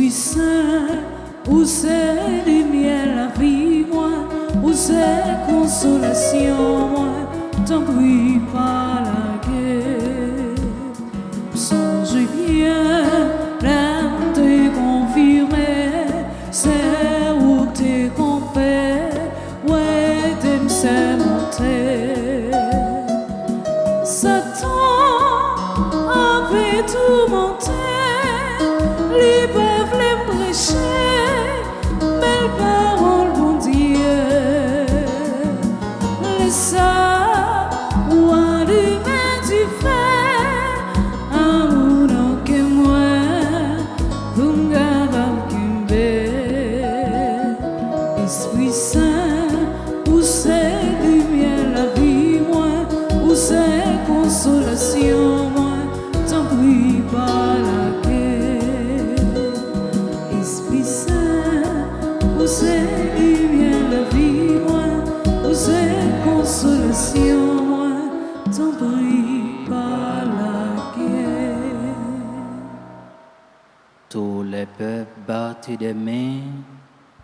Esprit Saint, où c'est lumière la vie, moi, où c'est consolation, moi, t'en prie pas la guerre. Songe bien, l'âme te confirmer, c'est où t'es compère, ouais, t'aimes c'est monter. Satan avait tout monté, les peuvent les prêcher, belle parole, bon Dieu. Les ça, ou allumer du feu, amour que moi, bunga kimbe. Esprit Saint, où c'est lumière la vie, moi, où c'est consolation, moi, t'en prie pas la guerre. Esprit Saint, où c'est lumière la vie, moi, où c'est consolation, moi, t'en prie pas la guerre. Tous les peuples battent des mains,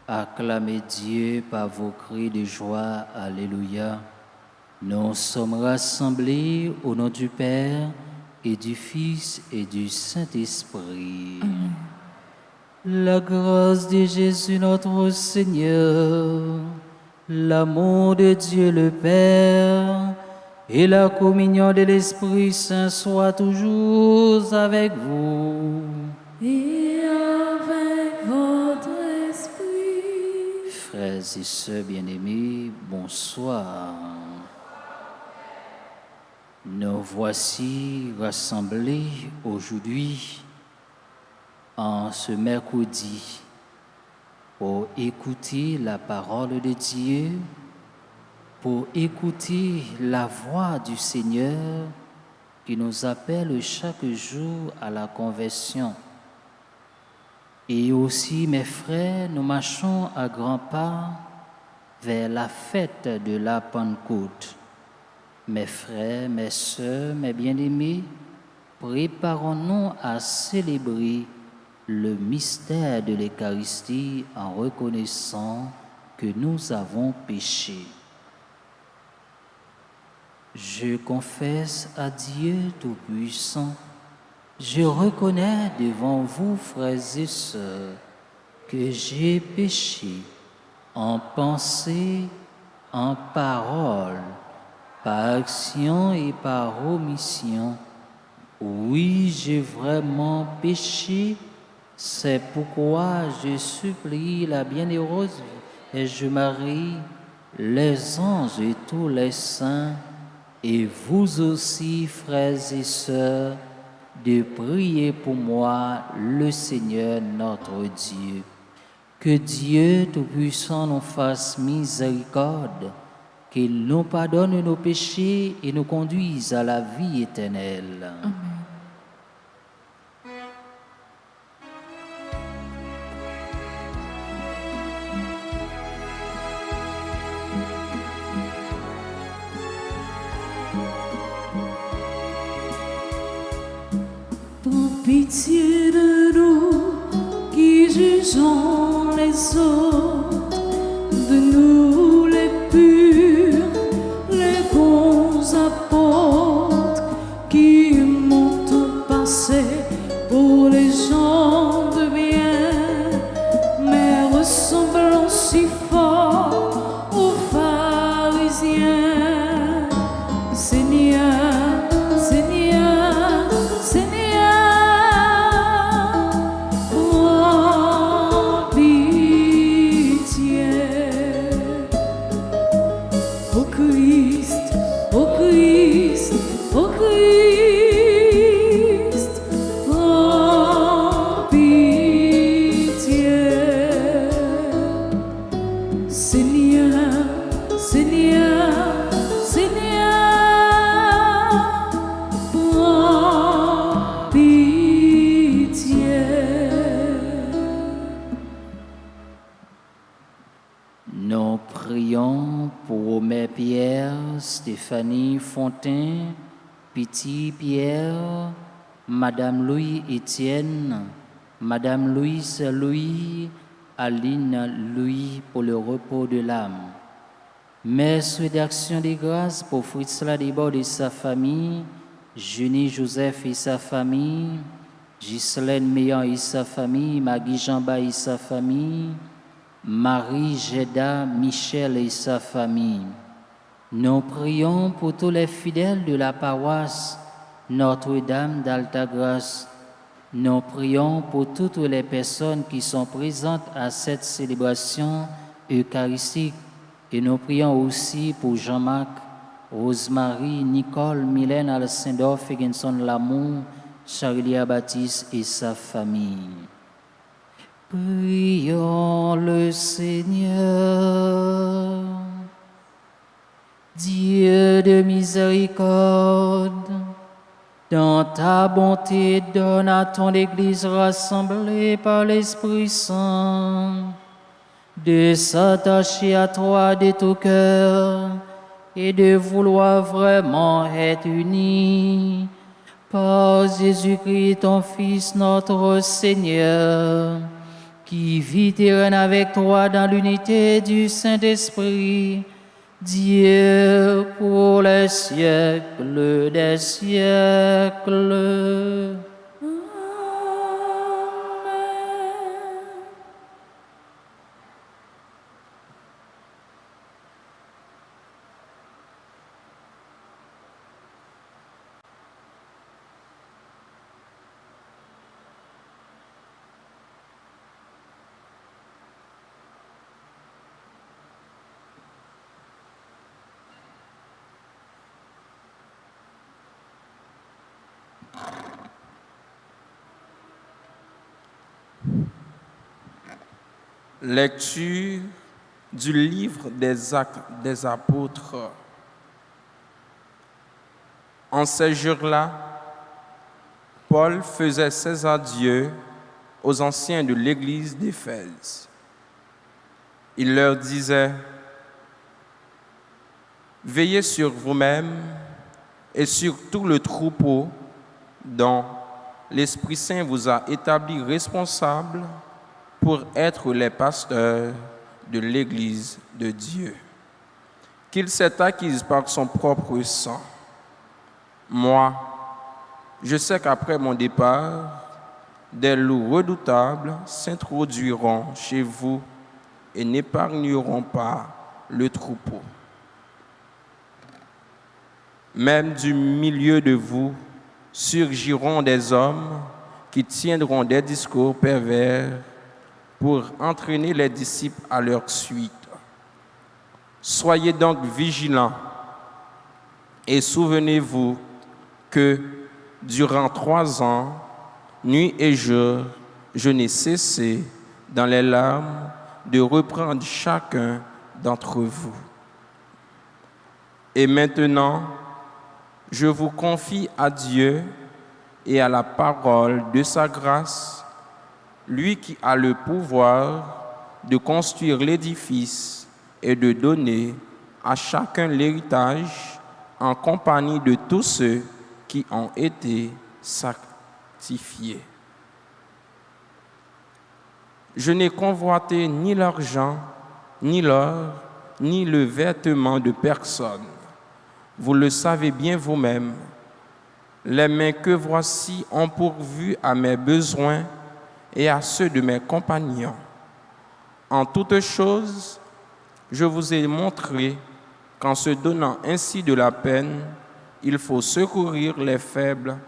acclamez Dieu par vos cris de joie. Alléluia. Nous sommes rassemblés au nom du Père et du Fils et du Saint-Esprit. La grâce de Jésus notre Seigneur, l'amour de Dieu le Père et la communion de l'Esprit Saint soient toujours avec vous. Et avec votre esprit. Frères et sœurs bien-aimés, bonsoir. Nous voici rassemblés aujourd'hui en ce mercredi pour écouter la parole de Dieu, pour écouter la voix du Seigneur qui nous appelle chaque jour à la conversion. Et aussi, mes frères, nous marchons à grands pas vers la fête de la Pentecôte. Mes frères, mes sœurs, mes bien-aimés, préparons-nous à célébrer le mystère de l'Eucharistie en reconnaissant que nous avons péché. Je confesse à Dieu Tout-Puissant, je reconnais devant vous, frères et sœurs, que j'ai péché en pensée, en parole, par action et par omission. Oui, j'ai vraiment péché. C'est pourquoi je supplie la bienheureuse Vierge Marie, les anges et tous les saints, et vous aussi, frères et sœurs, de prier pour moi, le Seigneur notre Dieu. Que Dieu Tout-Puissant nous fasse miséricorde, qu'il nous pardonne nos péchés et nous conduise à la vie éternelle. Amen. Prends pitié de nous qui jugeons les autres, de nous les purs, les bons apôtres qui m'ont tout passé pour les gens de bien, mais ressemblons si fort aux pharisiens. Seigneur, Seigneur, Seigneur, prends pitié. Ô Christ, ô Christ, ô Christ, prends pitié. Seigneur, Seigneur, Seigneur, prends pitié. Nous prions pour Mère Pierre, Stéphanie Fontaine, Petit Pierre, Madame Louis Étienne, Madame Louise Louis, Aline Louis pour le repos de l'âme. Mère Souhait d'Action des Grâces pour Fritz Ladibord et sa famille, Junie Joseph et sa famille, Ghislaine Meillan et sa famille, Maggie Jamba et sa famille, Marie Jeda Michel et sa famille. Nous prions pour tous les fidèles de la paroisse Notre-Dame d'Altagrace. Nous prions pour toutes les personnes qui sont présentes à cette célébration eucharistique. Et nous prions aussi pour Jean-Marc, Rosemary, Nicole, Mylène, Alcindor, Fegenson Lamour, Charlia Baptiste et sa famille. Prions le Seigneur. Dieu de miséricorde, dans ta bonté, donne à ton Église rassemblée par l'Esprit Saint de s'attacher à toi de tout cœur et de vouloir vraiment être unis par Jésus-Christ, ton Fils, notre Seigneur, qui vit et règne avec toi dans l'unité du Saint-Esprit, Dieu pour les siècles des siècles. Lecture du livre des Actes des Apôtres. En ces jours-là, Paul faisait ses adieux aux anciens de l'église d'Éphèse. Il leur disait: « Veillez sur vous-mêmes et sur tout le troupeau dont l'Esprit Saint vous a établis responsables pour être les pasteurs de l'Église de Dieu, qu'il s'est acquise par son propre sang. Moi, je sais qu'après mon départ, des loups redoutables s'introduiront chez vous et n'épargneront pas le troupeau. Même du milieu de vous surgiront des hommes qui tiendront des discours pervers pour entraîner les disciples à leur suite. Soyez donc vigilants et souvenez-vous que durant 3 ans, nuit et jour, je n'ai cessé dans les larmes de reprendre chacun d'entre vous. Et maintenant, je vous confie à Dieu et à la parole de sa grâce, lui qui a le pouvoir de construire l'édifice et de donner à chacun l'héritage en compagnie de tous ceux qui ont été sanctifiés. Je n'ai convoité ni l'argent, ni l'or, ni le vêtement de personne. Vous le savez bien vous-même. Les mains que voici ont pourvu à mes besoins et à ceux de mes compagnons. En toutes choses, je vous ai montré qu'en se donnant ainsi de la peine, il faut secourir les faibles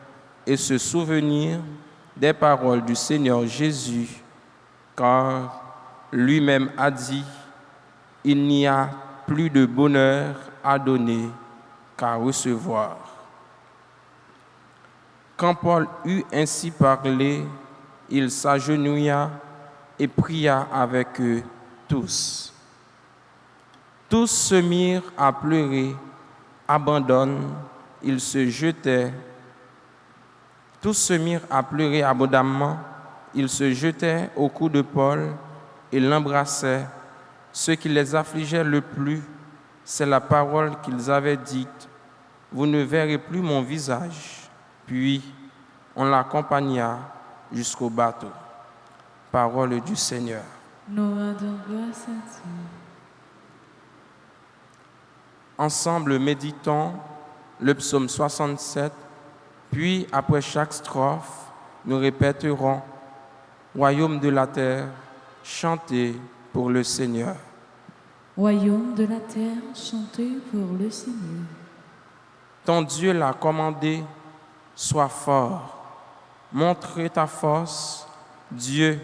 et se souvenir des paroles du Seigneur Jésus, car lui-même a dit: « Il n'y a plus de bonheur à donner qu'à recevoir. » Quand Paul eut ainsi parlé, il s'agenouilla et pria avec eux tous. Tous se mirent à pleurer, tous se mirent à pleurer abondamment, ils se jetaient au cou de Paul et l'embrassaient. Ce qui les affligeait le plus, c'est la parole qu'ils avaient dite: « Vous ne verrez plus mon visage. » Puis on l'accompagna jusqu'au bateau. Parole du Seigneur. Nous rendons grâce à Dieu. Ensemble, méditons le psaume 67, puis après chaque strophe, nous répéterons « Royaume de la terre, chantez pour le Seigneur ». Royaume de la terre, chantez pour le Seigneur. Ton Dieu l'a commandé, sois fort. Montre ta force, Dieu,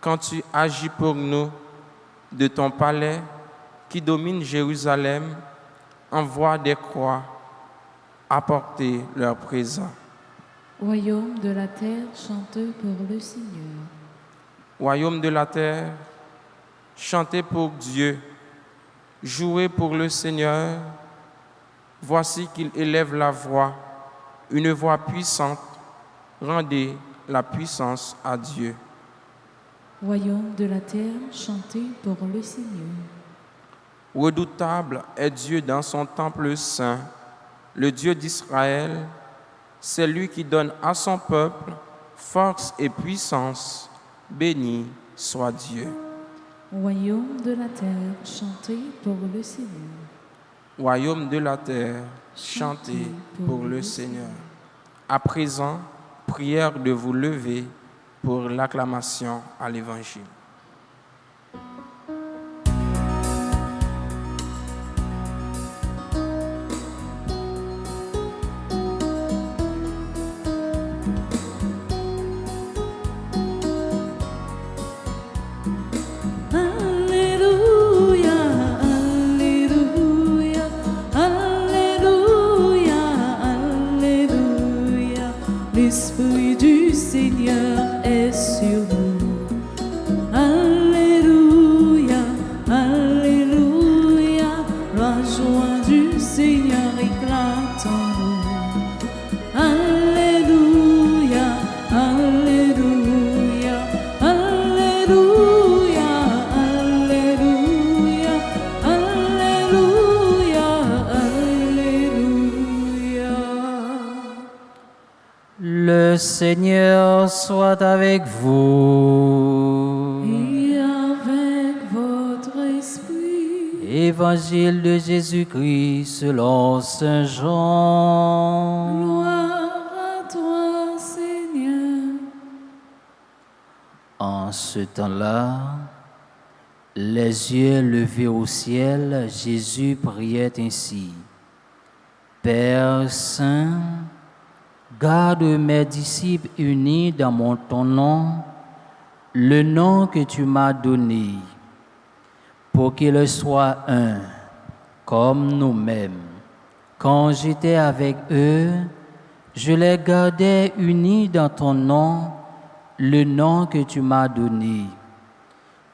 quand tu agis pour nous. De ton palais qui domine Jérusalem, envoie des croix, apporter leur présent. Royaume de la terre, chantez pour le Seigneur. Royaume de la terre, chantez pour Dieu, jouez pour le Seigneur. Voici qu'il élève la voix, une voix puissante. Rendez la puissance à Dieu. Royaume de la terre, chantez pour le Seigneur. Redoutable est Dieu dans son temple saint, le Dieu d'Israël. C'est lui qui donne à son peuple force et puissance. Béni soit Dieu. Royaume de la terre, chantez pour le Seigneur. Royaume de la terre, chantez pour le Seigneur. À présent, prière de vous lever pour l'acclamation à l'Évangile. Alléluia, Alléluia, Alléluia, Alléluia. L'Esprit du Seigneur est sur nous. Alléluia, Alléluia. La joie du Seigneur éclate en nous. Alléluia, Alléluia, Alléluia, Alléluia, Alléluia, Alléluia. Le Seigneur soit avec vous. Et avec votre esprit, Évangile de Jésus-Christ selon Saint Jean. gloire à toi, Seigneur. En ce temps-là, les yeux levés au ciel, Jésus priait ainsi. Père Saint, garde mes disciples unis dans ton nom, le nom que tu m'as donné, pour qu'ils soient un, comme nous-mêmes. Quand j'étais avec eux, je les gardais unis dans ton nom, le nom que tu m'as donné.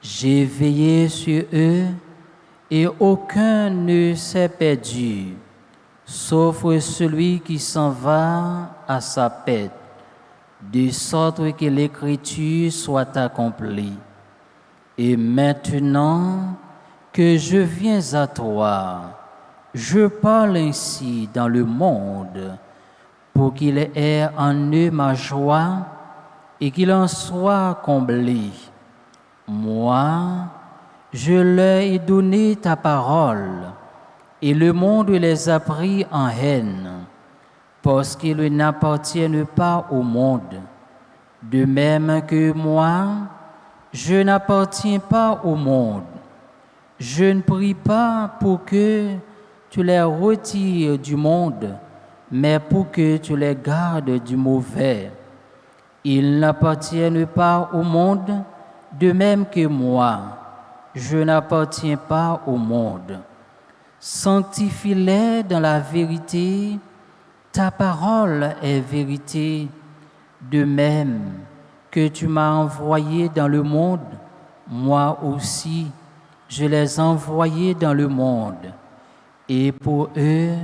J'ai veillé sur eux et aucun ne s'est perdu, sauf celui qui s'en va à sa perte, de sorte que l'Écriture soit accomplie. Et maintenant que je viens à toi, je parle ainsi dans le monde, pour qu'il ait en eux ma joie et qu'il en soit comblé. Moi, je leur ai donné ta parole, et le monde les a pris en haine, parce qu'ils n'appartiennent pas au monde. De même que moi, je n'appartiens pas au monde. Je ne prie pas pour que tu les retires du monde, mais pour que tu les gardes du mauvais. Ils n'appartiennent pas au monde, de même que moi, je n'appartiens pas au monde. Sanctifie-les dans la vérité, ta parole est vérité, de même que tu m'as envoyé dans le monde, moi aussi, je les ai envoyés dans le monde. Et pour eux,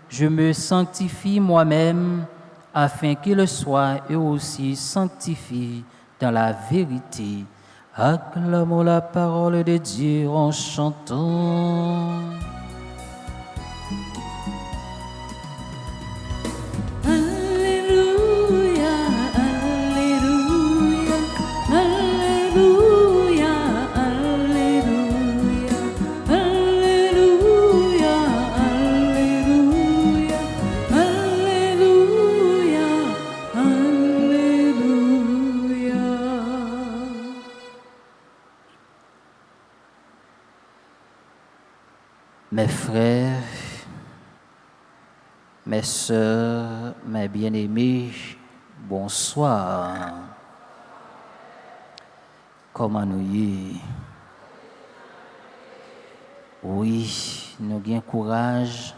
je me sanctifie moi-même, afin qu'ils soient eux aussi sanctifiés dans la vérité. Acclamons la parole de Dieu en chantant. Alléluia, Alléluia, Alléluia. Mes frères, mes sœurs, mes bien-aimés, bonsoir. Comment nous y est? Oui, nous avons courage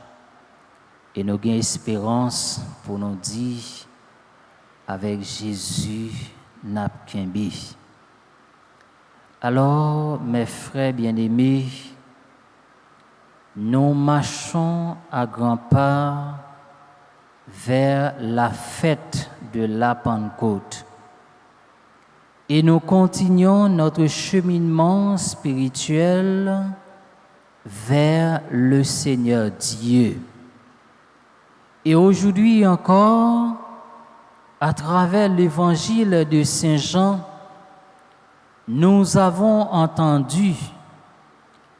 et nous avons espérance pour nous dire avec Jésus n'a qu'un. Alors, mes frères bien-aimés, nous marchons à grands pas vers la fête de la Pentecôte et nous continuons notre cheminement spirituel vers le Seigneur Dieu. Et aujourd'hui encore, à travers l'évangile de Saint Jean, nous avons entendu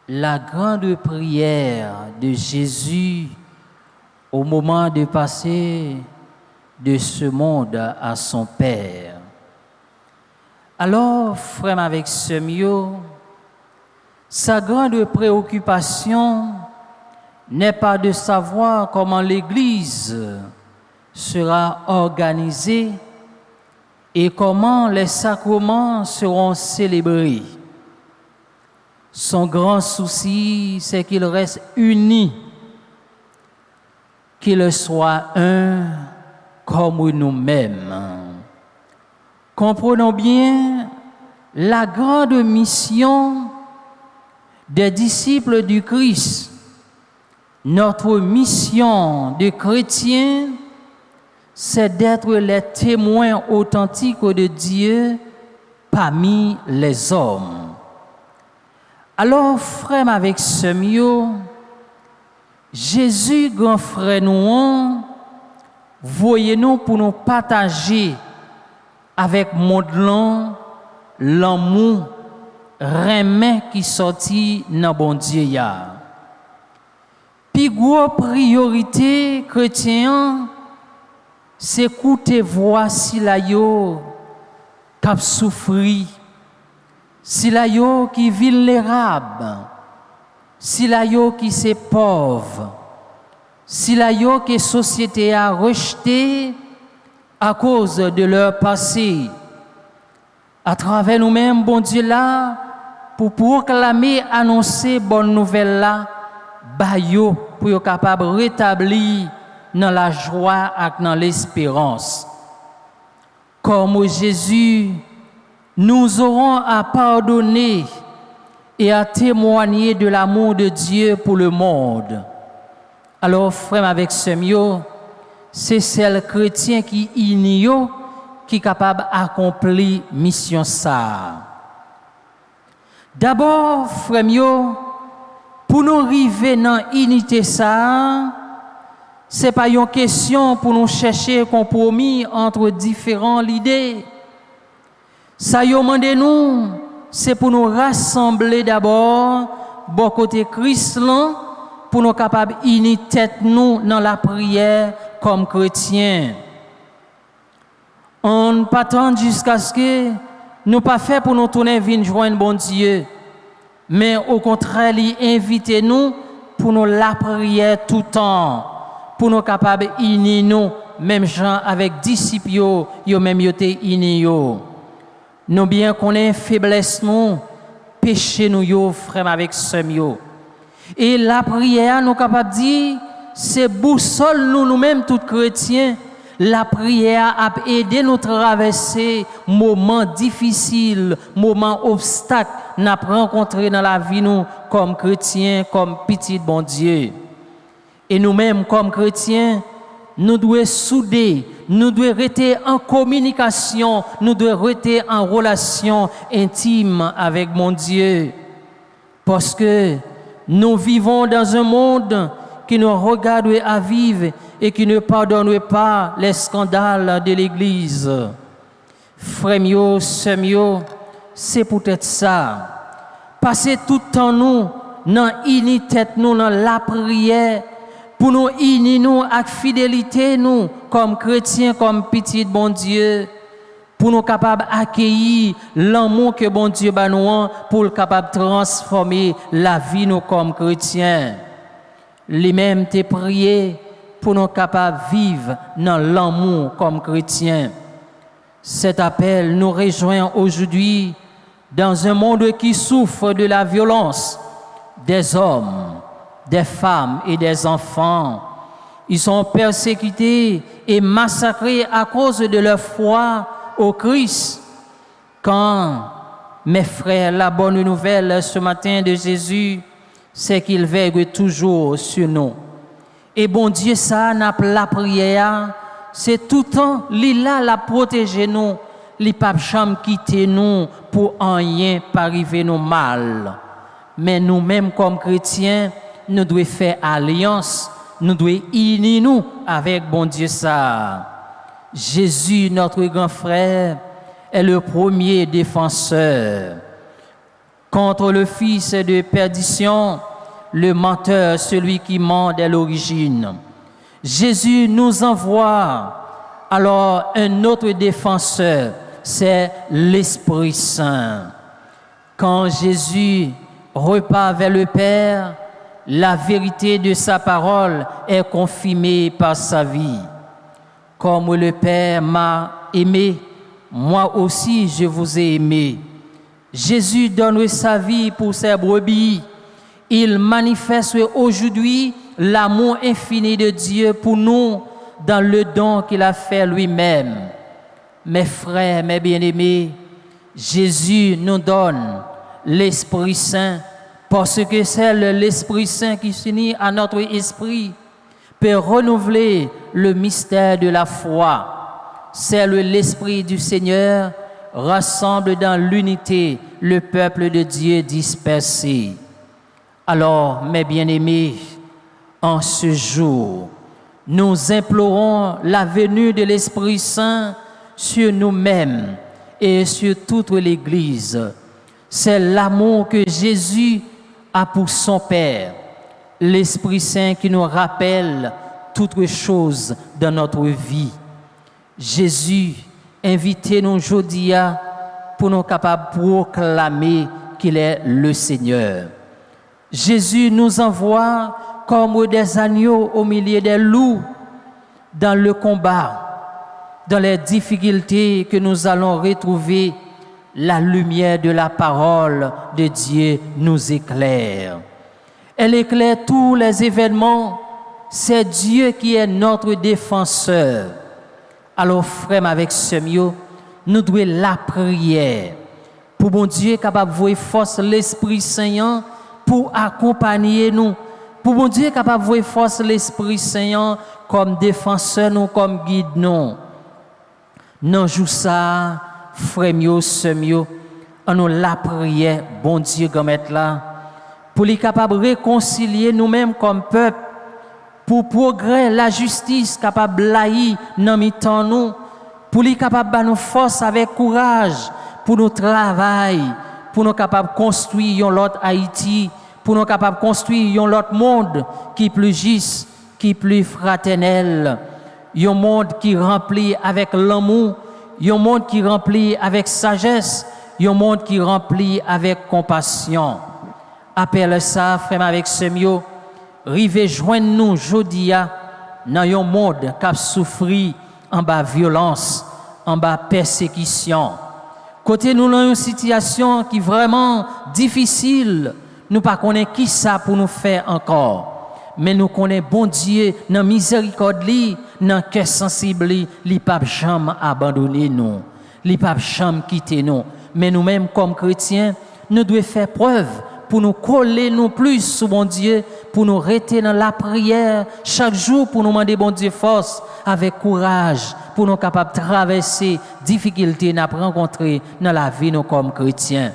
la grande prière de Jésus au moment de passer de ce monde à son Père. Alors, frère avec Semio, sa grande préoccupation n'est pas de savoir comment l'Église sera organisée et comment les sacrements seront célébrés. Son grand souci, c'est qu'il reste uni, qu'il soit un comme nous-mêmes. Comprenons bien la grande mission des disciples du Christ. Notre mission de chrétiens, c'est d'être les témoins authentiques de Dieu parmi les hommes. Alors, frère avec Semio, Jésus, grand frère nous, voyez-nous pour nous partager avec monde l'amour remet qui sorti dans bon Dieu ya. Puis gros priorité chrétien, c'est écouter voix si la yo k'ap souffri, si la yo qui vulnérable, si la yo qui c'est pauvre, si la yo que société a rejeté à cause de leur passé. À travers nous-mêmes, bon Dieu là, pour proclamer, annoncer bonne nouvelle là, bayo pour être capable de rétablir dans la joie et dans l'espérance. Comme Jésus, nous aurons à pardonner et à témoigner de l'amour de Dieu pour le monde. Alors, frère avec Semio, c'est celle chrétien qui ignore qui est capable d'accomplir mission ça. D'abord, frère mio, pour nous arriver dans l'unité ça, c'est pas une question pour nous chercher un compromis entre différentes idées. Ça y demande nous, c'est pour nous rassembler d'abord, bon côté Christ là, pour nous capables unir tête nous dans la prière comme chrétiens. On ne pas attendre jusqu'à ce que nous pas fait pour nous tourner vers joindre bon Dieu, mais au contraire, il invite nous pour nous la prière tout le temps, pour nous capables unir nous, même gens avec disciples, yo même yo te unir. Nous bien connaît faiblesse nous, péché nous yo frère avec sœur yo. Et la prière nous capable dire c'est boussole nous-mêmes tous chrétiens. La prière a aidé nous traverser moments difficiles, moments obstacles n'a rencontré dans la vie nous comme chrétiens, comme petit bon Dieu. Et nous-mêmes comme chrétiens, nous devons souder, nous devons rester en communication, nous devons rester en relation intime avec mon Dieu. Parce que nous vivons dans un monde qui nous regarde à vivre et qui ne pardonne pas les scandales de l'Église. Frère mio, sœur mio, c'est peut-être ça. Passer tout le temps nous dans l'unité nous dans la prière pour nous unir nous avec fidélité nous comme chrétiens, comme petit bon Dieu, pour nous capables d'accueillir l'amour que bon Dieu ba nous pour capable transformer la vie nous comme chrétiens. lui-même t'a prié pour nous capables de vivre dans l'amour comme chrétiens. Cet appel nous rejoint aujourd'hui dans un monde qui souffre de la violence des hommes, des femmes et des enfants. Ils sont persécutés et massacrés à cause de leur foi au Christ. Quand, mes frères, la bonne nouvelle ce matin de Jésus, c'est qu'il veille toujours sur nous. Et bon Dieu, ça n'a pas la prière, c'est tout le temps, il a la protéger nous, il pas jamais quitter nous pour rien pas arriver nous mal. Mais nous-mêmes comme chrétiens, nous devons faire alliance, nous devons unir nous avec bon Dieu ça. Jésus, notre grand frère, est le premier défenseur contre le fils de perdition, le menteur, celui qui ment dès l'origine. Jésus nous envoie alors un autre défenseur, c'est l'Esprit Saint. Quand Jésus repart vers le Père, la vérité de sa parole est confirmée par sa vie. Comme le Père m'a aimé, moi aussi je vous ai aimé. Jésus donne sa vie pour ses brebis. Il manifeste aujourd'hui l'amour infini de Dieu pour nous dans le don qu'il a fait lui-même. Mes frères, mes bien-aimés, Jésus nous donne l'Esprit Saint parce que c'est l'Esprit Saint qui s'unit à notre esprit peut renouveler le mystère de la foi. C'est l'Esprit du Seigneur rassemble dans l'unité le peuple de Dieu dispersé. Alors, mes bien-aimés, en ce jour, nous implorons la venue de l'Esprit Saint sur nous-mêmes et sur toute l'Église. C'est l'amour que Jésus a pour son Père, l'Esprit Saint qui nous rappelle toutes choses dans notre vie. Jésus, invitez-nous aujourd'hui pour nous capables de proclamer qu'il est le Seigneur. Jésus nous envoie comme des agneaux au milieu des loups dans le combat, dans les difficultés que nous allons retrouver. La lumière de la parole de Dieu nous éclaire. Elle éclaire tous les événements. C'est Dieu qui est notre défenseur. Alors, frère, avec ce mieux, nous devons la prière pour mon Dieu capable de voir force l'Esprit Saint pour accompagner nous. Pour mon Dieu capable de voir force l'Esprit Saint comme défenseur nous, comme guide nous. Non, joue ça, frère mieux, ce mieux, en nous la prière, bon Dieu, comme être là, pour les capable de réconcilier nous-mêmes comme peuple, pour progrès, la justice capable de laïr dans mi-temps nous, pour les capable de nous force avec courage, pour nous travailler, pour nous capable de construire l'autre Haïti, pour nous capable de construire l'autre monde qui est plus juste, qui est plus fraternel, un monde qui est rempli avec l'amour, un monde qui est rempli avec sagesse, un monde qui est rempli avec compassion. Appelle ça, frère, avec ce mieux, rive joindre nous aujourd'hui dans un monde qui a souffert en bas violence, en bas persécution. Côté nous dans une situation qui est vraiment difficile, nous pas connaît qui ça pour nous faire encore. Mais nous connaissons bon Dieu dans miséricorde li, dans cœur sensible li pas jamais abandonner nous, li pas jamais quitter nous. Mais nous-mêmes comme chrétiens, nous devons faire preuve pour nous coller nous plus sur bon Dieu, pour nous rester dans la prière chaque jour, pour nous demander bon Dieu force avec courage, pour nous capables de traverser difficultés nous rencontrer dans la vie nous comme chrétiens.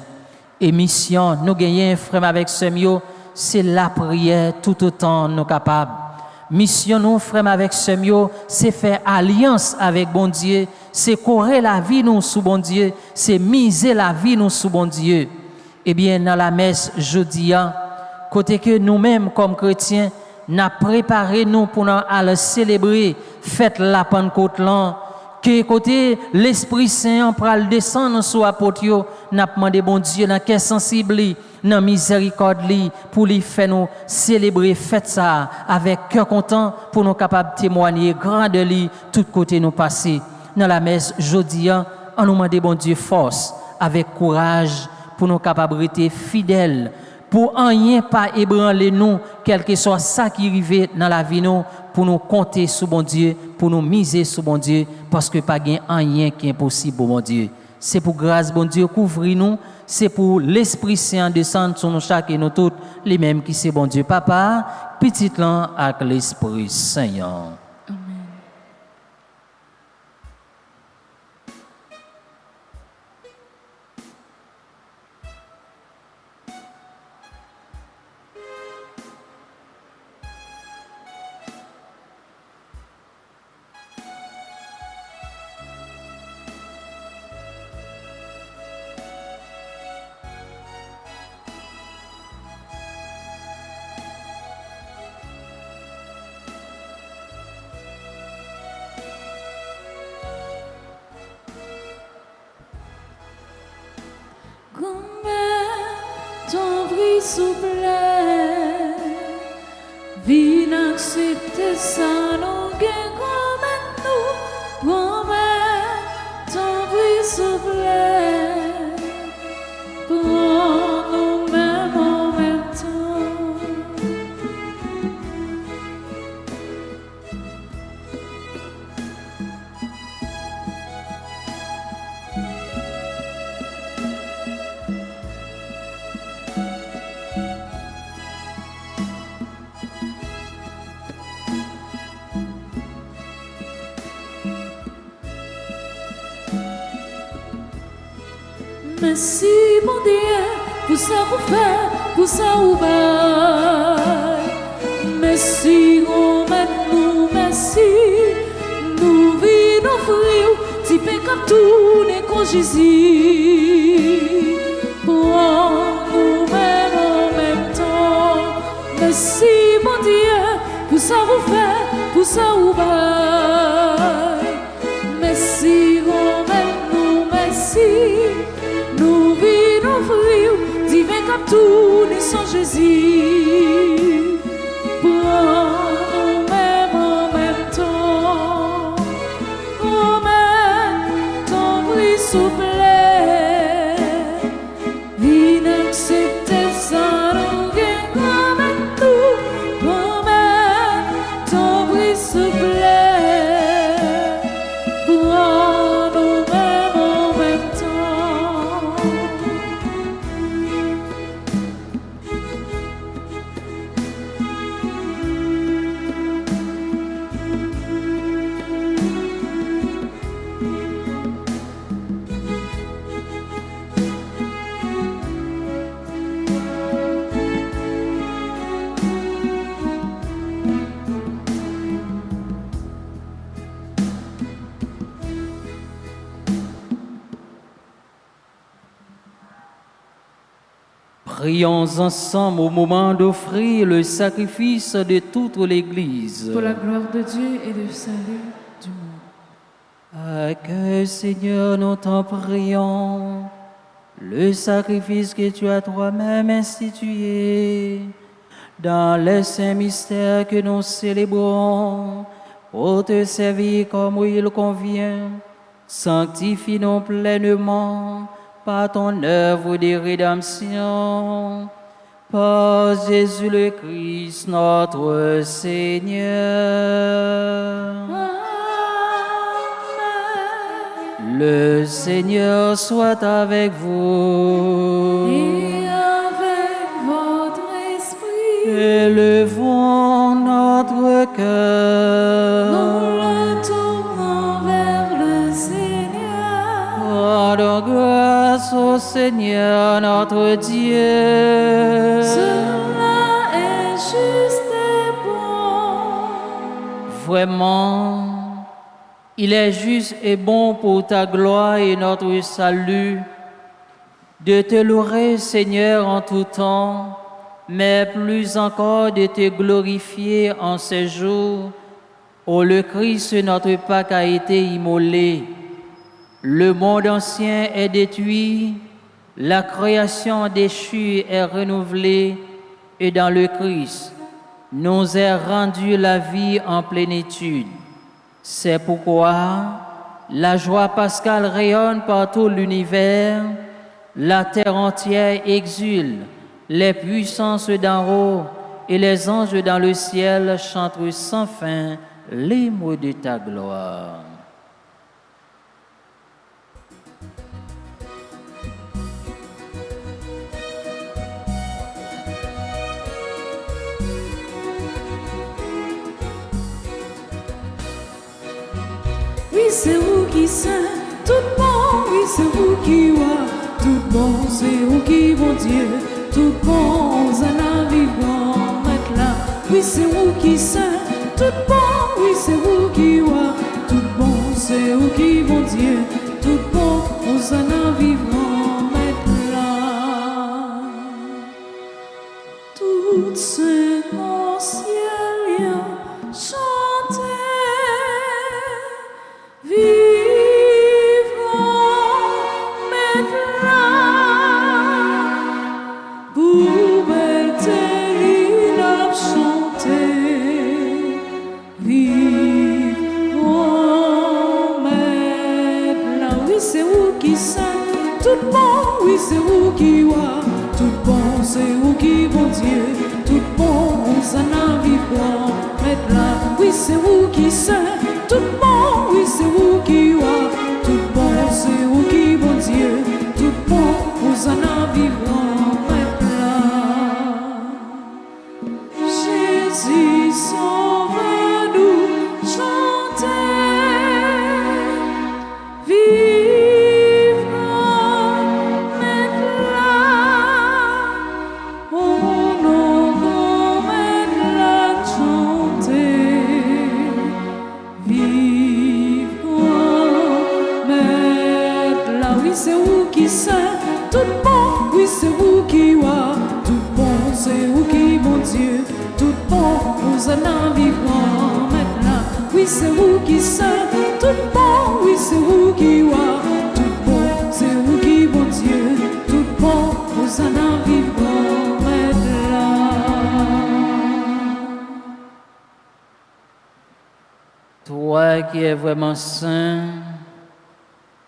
Et mission, nous gagnons frère avec ce mieux, c'est la prière tout autant nous capables. Mission nous frère avec ce mieux, c'est faire alliance avec bon Dieu, c'est courir la vie nous sous bon Dieu, c'est miser la vie nous sous bon Dieu. Eh bien, dans la messe jeudi, côté que nous-mêmes, comme chrétiens, nous préparé nous pour aller célébrer fête la Pentecôte, que côté l'Esprit Saint pral descendre sur apôtre yo, n'a demandé bon Dieu dans cœur sensible li, dans miséricorde li pour lui faire nous célébrer fête ça avec cœur content pour nous capable témoigner grand de lui tout côté nous passer. Dans la messe jodi an, on nous demande bon Dieu force avec courage pour nous capables rester fidèles pour rien pas ébranler nous quel que soit ça qui arrive dans la vie nous pour nous compter sur bon Dieu pour nous miser sur bon Dieu parce que pas gain rien qui est impossible pour bon Dieu. C'est pour grâce bon Dieu couvrir nous, c'est pour l'Esprit Saint descendre sur nous chaque et nous toutes les mêmes qui c'est bon Dieu papa petit là avec l'Esprit Saint. Ton bris souple, viens accepter ça, nous gain comme nous, ton bris souple, pour nous-mêmes en même temps. Merci mon Dieu pour ça vous fait, pour ça vous baille. Merci nous, merci. Nous vivons offrir, tu peux comme tout n'est qu'au Jésus. Pour nous-mêmes en même temps. Merci mon Dieu pour ça vous fait, pour ça vous baille. Merci nous, merci. Nous vivons offrir, divin comme tout n'est sans Jésus. Pour nous-mêmes en même temps. En même temps, prie souple. Inaccepté ça, nous gagnons avec nous. En même temps, prie souple. Prions ensemble au moment d'offrir le sacrifice de toute l'Église. Pour la gloire de Dieu et le salut du monde. Que Seigneur, nous t'en prions, le sacrifice que tu as toi-même institué dans les saints mystères que nous célébrons pour te servir comme il convient, sanctifie-nous pleinement par ton œuvre de rédemption, par Jésus le Christ, notre Seigneur. Amen. Le Seigneur soit avec vous. Et avec votre esprit, Élevons notre cœur. nous le tournons vers le Seigneur. Rendons grâce au Seigneur notre Dieu. Cela est juste et bon. Vraiment, il est juste et bon pour ta gloire et notre salut de te louer, Seigneur, en tout temps, mais plus encore de te glorifier en ces jours Ô le Christ, notre Pâque a été immolé. Le monde ancien est détruit. La création déchue est renouvelée. Et dans le Christ, nous est rendue la vie en plénitude. C'est pourquoi la joie pascale rayonne par tout l'univers. La terre entière exule. Les puissances d'en haut et les anges dans le ciel chantent sans fin l'hymne de ta gloire. Oui, c'est vous qui saint, tout bon, oui, c'est vous qui roi, tout bon, c'est vous qui bon Dieu, tout bon, vous en avez vivant, mettre là. Oui, c'est vous qui saint, tout bon, oui, c'est vous qui roi, tout bon, c'est vous qui bon Dieu, tout bon, vous en avez vivant, mettre là. Tout ce mon ciel, chantez. Tout bon, oui, c'est vous qui roi, tout bon, c'est vous qui bon Dieu, tout bon, on s'en a vivant, mettre là, oui, c'est vous qui saint, tout bon, oui, c'est vous qui roi, tout bon, c'est vous qui bon Dieu, tout bon, on s'en a vivant, mettre là. Jésus sauve-nous, chantez, tout bon, oui, c'est vous qui roi, tout bon, c'est vous qui bon Dieu, tout bon, vous en avez vivant, maintenant, oui, c'est vous qui saint, tout bon, oui, c'est vous qui roi, tout bon, c'est vous qui bon Dieu, tout bon, vous en avez vivant, maintenant. Toi qui es vraiment saint,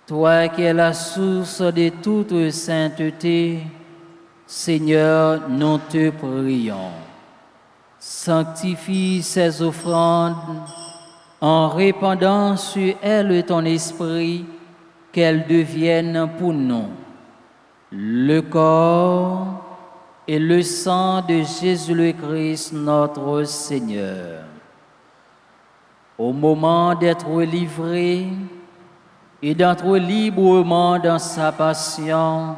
toi qui es la source de toute sainteté, Seigneur, nous te prions. Sanctifie ces offrandes en répandant sur elles ton esprit, qu'elles deviennent pour nous le corps et le sang de Jésus le Christ, notre Seigneur. Au moment d'être livré, et d'entrer librement dans sa passion,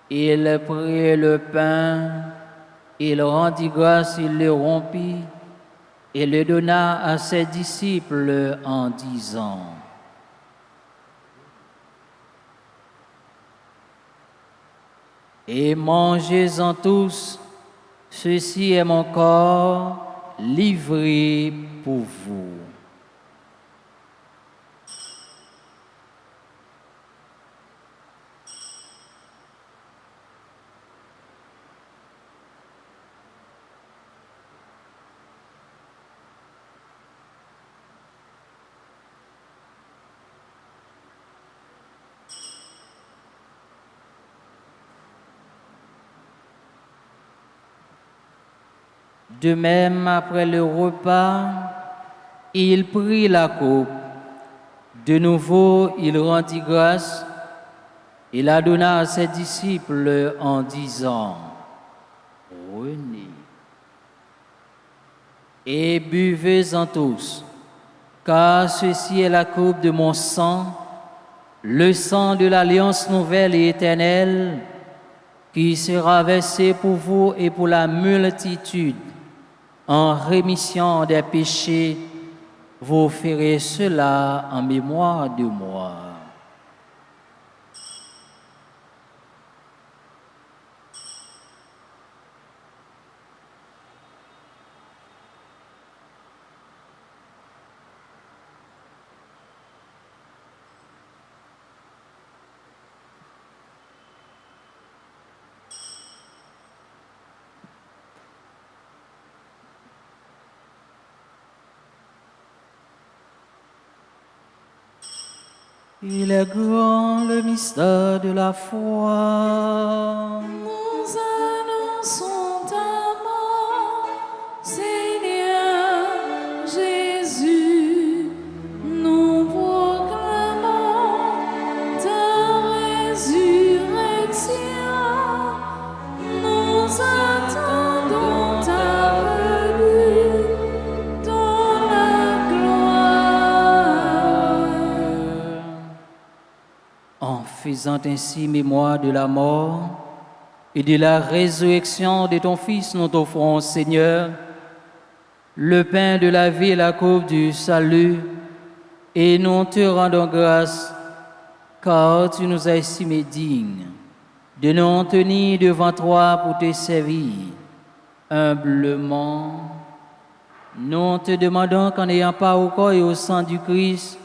il prit le pain, il rendit grâce, il le rompit, et le donna à ses disciples en disant: Et mangez-en tous, ceci est mon corps livré pour vous. De même, après le repas, il prit la coupe. De nouveau, il rendit grâce. Il la donna à ses disciples en disant: Prenez et buvez-en tous, car ceci est la coupe de mon sang, le sang de l'alliance nouvelle et éternelle, qui sera versé pour vous et pour la multitude en rémission des péchés. Vous ferez cela en mémoire de moi. Il est grand le mystère de la foi. Nous annonçons ta mort, Seigneur Jésus. Nous proclamons ta résurrection. Nous attendons ta venue dans la gloire. En faisant ainsi mémoire de la mort et de la résurrection de ton Fils, nous t'offrons, Seigneur, le pain de la vie et la coupe du salut, et nous te rendons grâce, car tu nous as estimés dignes de nous tenir devant toi pour te servir. Humblement, nous te demandons qu'en ayant part au corps et au sang du Christ,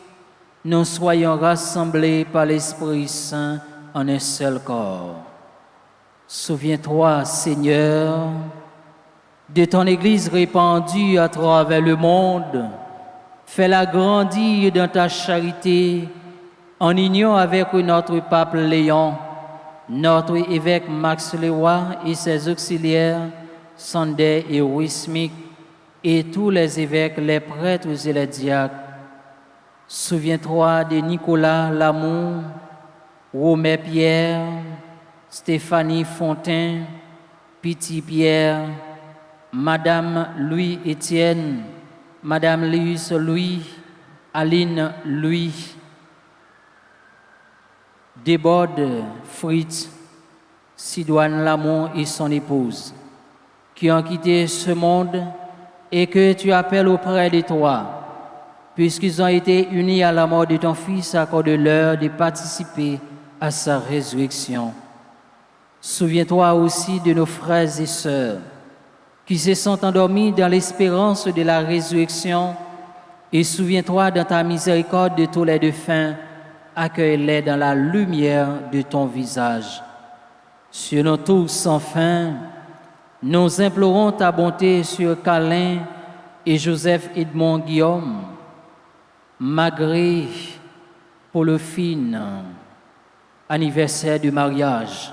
nous soyons rassemblés par l'Esprit Saint en un seul corps. Souviens-toi, Seigneur, de ton Église répandue à travers le monde. Fais-la grandir dans ta charité, en union avec notre pape Léon, notre évêque Max Leroy et ses auxiliaires, Sandé et Wismik, et tous les évêques, les prêtres et les diacres. Souviens-toi de Nicolas Lamour, Romain Pierre, Stéphanie Fontaine, Petit Pierre, Madame Louis-Étienne, Madame Léus Louis, Aline Louis, Déborde Fritz, Sidoine Lamont et son épouse, qui ont quitté ce monde et que tu appelles auprès de toi, puisqu'ils ont été unis à la mort de ton Fils, accorde-leur de participer à sa résurrection. Souviens-toi aussi de nos frères et sœurs qui se sont endormis dans l'espérance de la résurrection, et souviens-toi dans ta miséricorde de tous les défunts, accueille-les dans la lumière de ton visage. Sur nous tous, enfin, nous implorons ta bonté sur Calin et Joseph Edmond Guillaume, Magré Paulophine, anniversaire du mariage,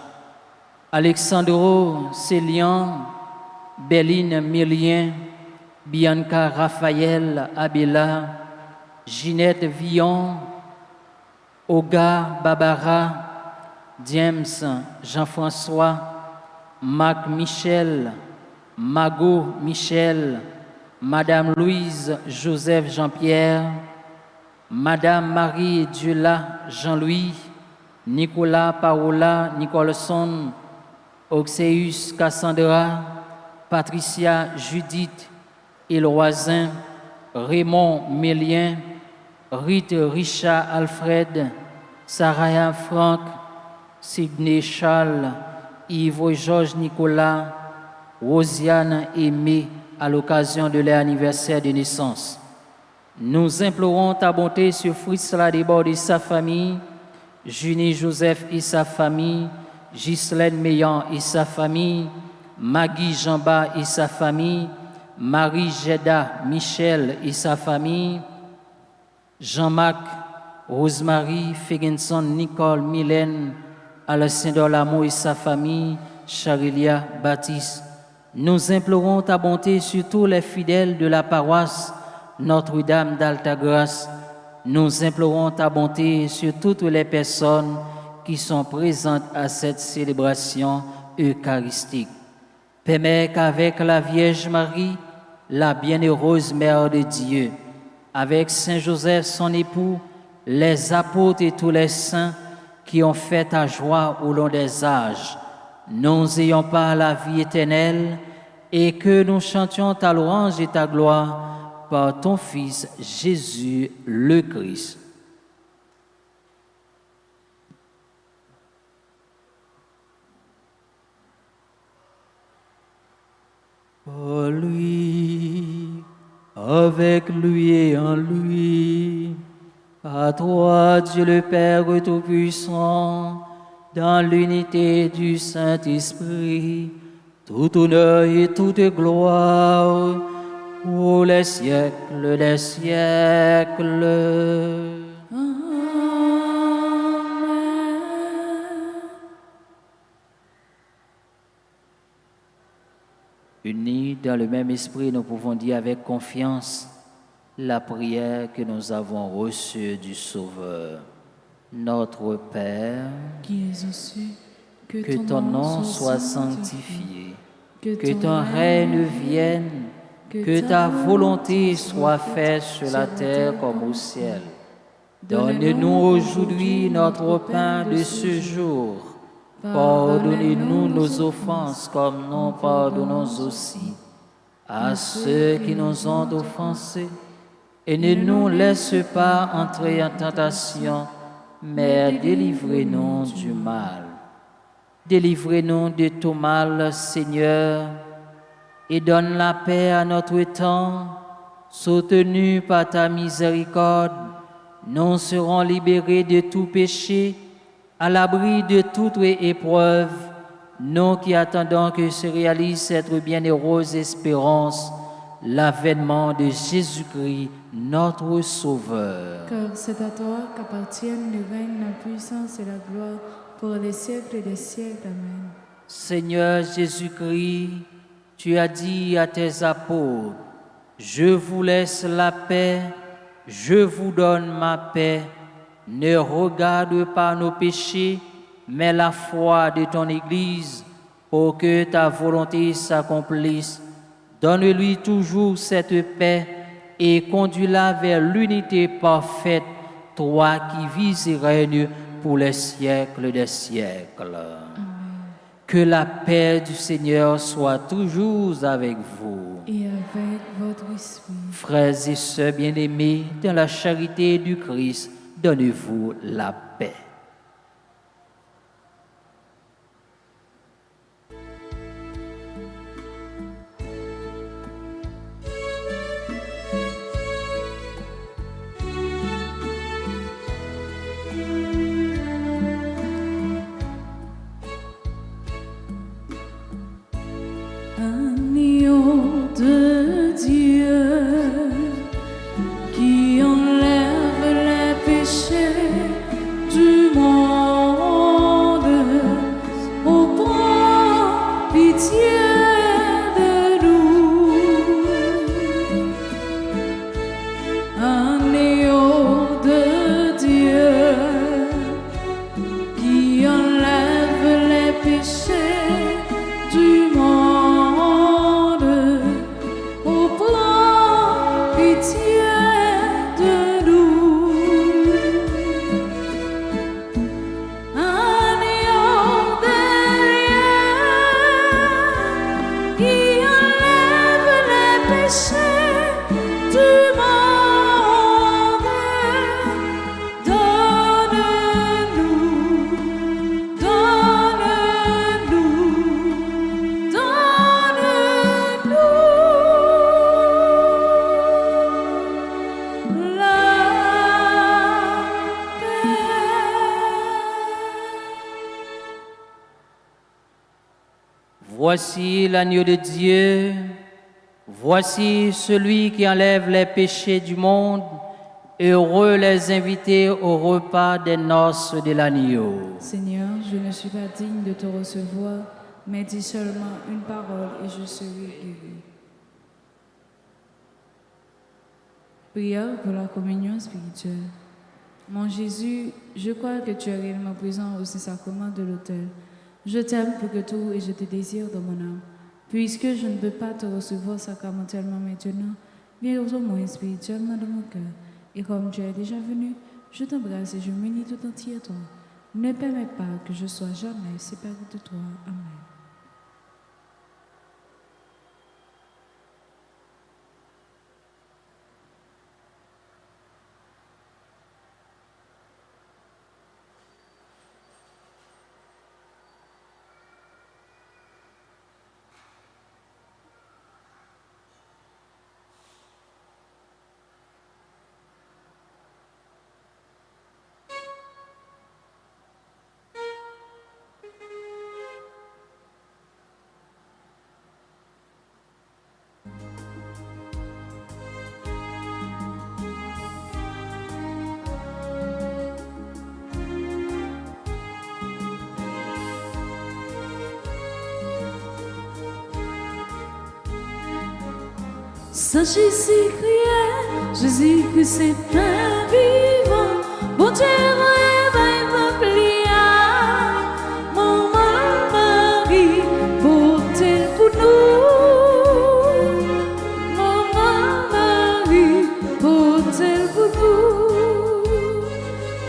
Alexandro Célian, Béline Mylien, Bianca Raphaël Abela, Ginette Villon, Oga Barbara, James Jean-François, Marc Michel, Margot Michel, Madame Louise Joseph Jean-Pierre, Madame Marie Dioula Jean-Louis, Nicolas Paola Nicholson, Oxeus Cassandra, Patricia Judith Éloisin, Raymond Mélien, Rite Richard Alfred, Saraya Franck, Sidney Charles, Yves Georges Nicolas, Rosiane Aimé à l'occasion de leur anniversaire de naissance. Nous implorons ta bonté sur Fritz Ladébord et sa famille, Junie Joseph et sa famille, Ghislaine Meillan et sa famille, Maggie Jamba et sa famille, Marie Jeda Michel et sa famille, Jean-Marc, Rosemary, Fegenson, Nicole, Mylène, Alessandro Lamo et sa famille, Charilia, Baptiste. Nous implorons ta bonté sur tous les fidèles de la paroisse Notre-Dame d'Altagrace. Nous implorons ta bonté sur toutes les personnes qui sont présentes à cette célébration eucharistique. Permets qu'avec la Vierge Marie, la bienheureuse Mère de Dieu, avec Saint Joseph, son époux, les apôtres et tous les saints qui ont fait ta joie au long des âges, nous ayons pas la vie éternelle et que nous chantions ta louange et ta gloire par ton Fils Jésus le Christ. Par lui, avec lui et en lui, à toi, Dieu le Père Tout-Puissant, dans l'unité du Saint-Esprit, tout honneur et toute gloire, pour les siècles des siècles. Amen. Unis dans le même esprit, nous pouvons dire avec confiance la prière que nous avons reçue du Sauveur. Notre Père, qui es aux cieux, que ton nom soit sanctifié, que ton règne vienne, que ta volonté soit faite sur la terre comme au ciel. Donne-nous aujourd'hui notre pain de ce jour. Pardonnez-nous nos offenses comme nous pardonnons aussi à ceux qui nous ont offensés. Et ne nous laisse pas entrer en tentation, mais délivrez-nous du mal. Délivrez-nous de tout mal, Seigneur, et donne la paix à notre temps. Soutenus par ta miséricorde, nous serons libérés de tout péché, à l'abri de toute épreuve, nous qui attendons que se réalise cette bienheureuse espérance, l'avènement de Jésus-Christ, notre Sauveur. Car c'est à toi qu'appartiennent le règne, la puissance et la gloire pour les siècles des siècles. Amen. Seigneur Jésus-Christ, tu as dit à tes apôtres, « Je vous laisse la paix, je vous donne ma paix. Ne regarde pas nos péchés, mais la foi de ton Église, pour que ta volonté s'accomplisse. Donne-lui toujours cette paix et conduis-la vers l'unité parfaite, toi qui vis et règnes pour les siècles des siècles. » Que la paix du Seigneur soit toujours avec vous. Et avec votre esprit. Frères et sœurs bien-aimés, dans la charité du Christ, donnez-vous la paix. Agneau de Dieu qui enlève les péchés du monde, oh prends pitié de nous. Agneau de Dieu qui enlève les péchés du monde. Voici l'agneau de Dieu, voici celui qui enlève les péchés du monde. Heureux les invités au repas des noces de l'agneau. Seigneur, je ne suis pas digne de te recevoir, mais dis seulement une parole et je serai guéri. Prière pour la communion spirituelle. Mon Jésus, je crois que tu es réellement présent au Saint-Sacrement de l'autel. Je t'aime plus que tout et je te désire dans mon âme. Puisque je ne peux pas te recevoir sacramentellement maintenant, viens au moins spirituellement dans mon cœur. Et comme tu es déjà venu, je t'embrasse et je m'unis tout entier à toi. Ne permets pas que je sois jamais séparé de toi. Amen. Ça Jésus criait, Jésus que c'est un vivant. Bon Dieu, va plier. Mon Marie, porte-le pour nous. Mon Marie, porte-le pour nous.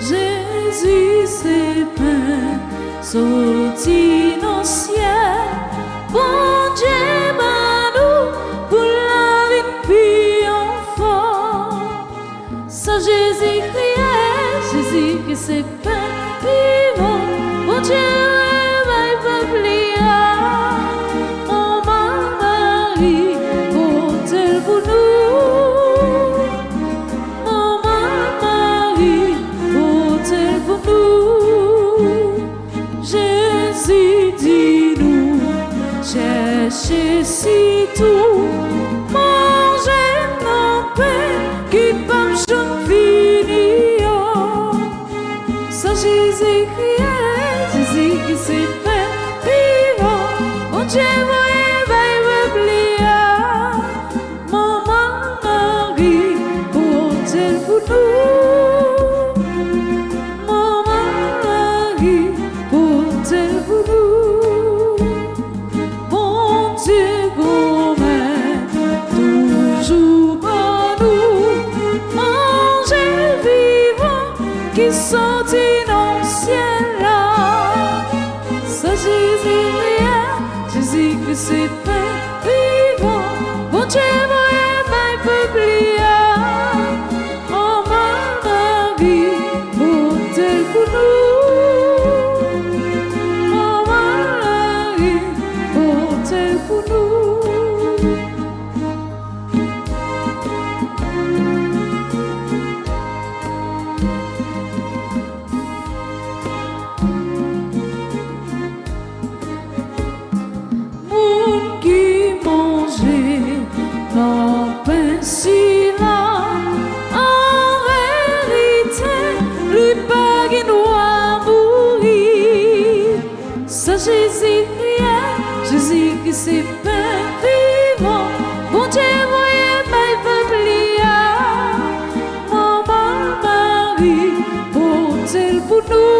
Jésus c'est pain, sorti dans le ciel. Bon Dieu, Jésus criait, Jésus que c'est pas vivant. Mon Dieu, va plier. Mon Marie, porte-le pour nous. Mon Marie, porte-le pour nous. Jésus dit nous, cherchez si tout, mangez mon pain qui pas me fini. Ça Jésus criait, Jésus qui s'est fait vivant. Mon Dieu, va plier. Mon Marie, porte-le pour nous. Mon Marie, porte-le pour nous. Bon Dieu, gourmet, toujours par nous. Manger vivant qui sortit dans le ciel là. Ça Jésus rien, Jésus que c'est pas vivant. Bon Dieu, va plier. Oh Marie, porte-le pour nous. Oh Marie, porte-le pour nous. Non, pain si là, en vérité, lui pas qui doit mourir. Ça Jésus criait, Jésus qui s'est fait vivant. Bon Dieu, va plier. Mon Marie, porte-le pour nous.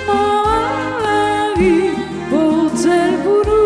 Mon Marie, porte-le pour nous.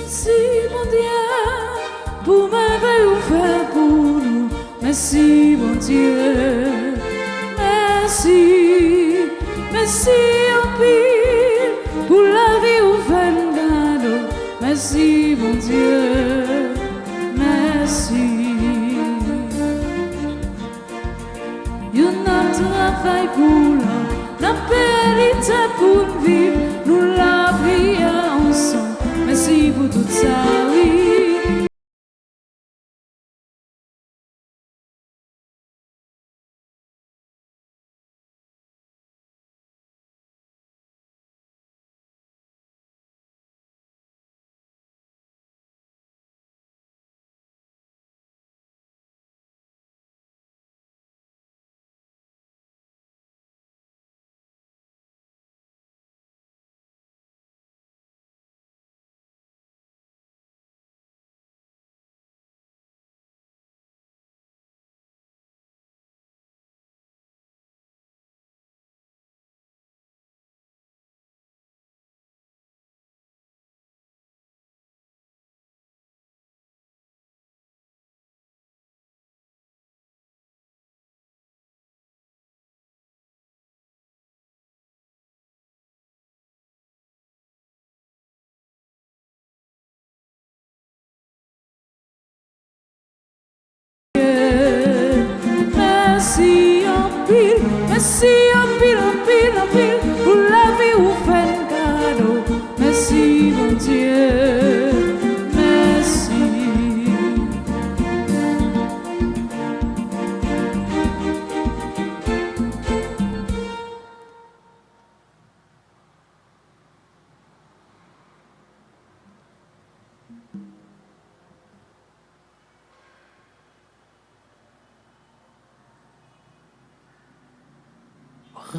Merci mon Dieu pour merveille ouvert pour nous. Merci mon Dieu. Merci, merci en pile pour la vie ouverte dans nous. Merci mon Dieu. Merci. You n'a travail pour l'homme, n'a périté pour vivre. Nous la prions ensemble. Merci pour tout ça, oui.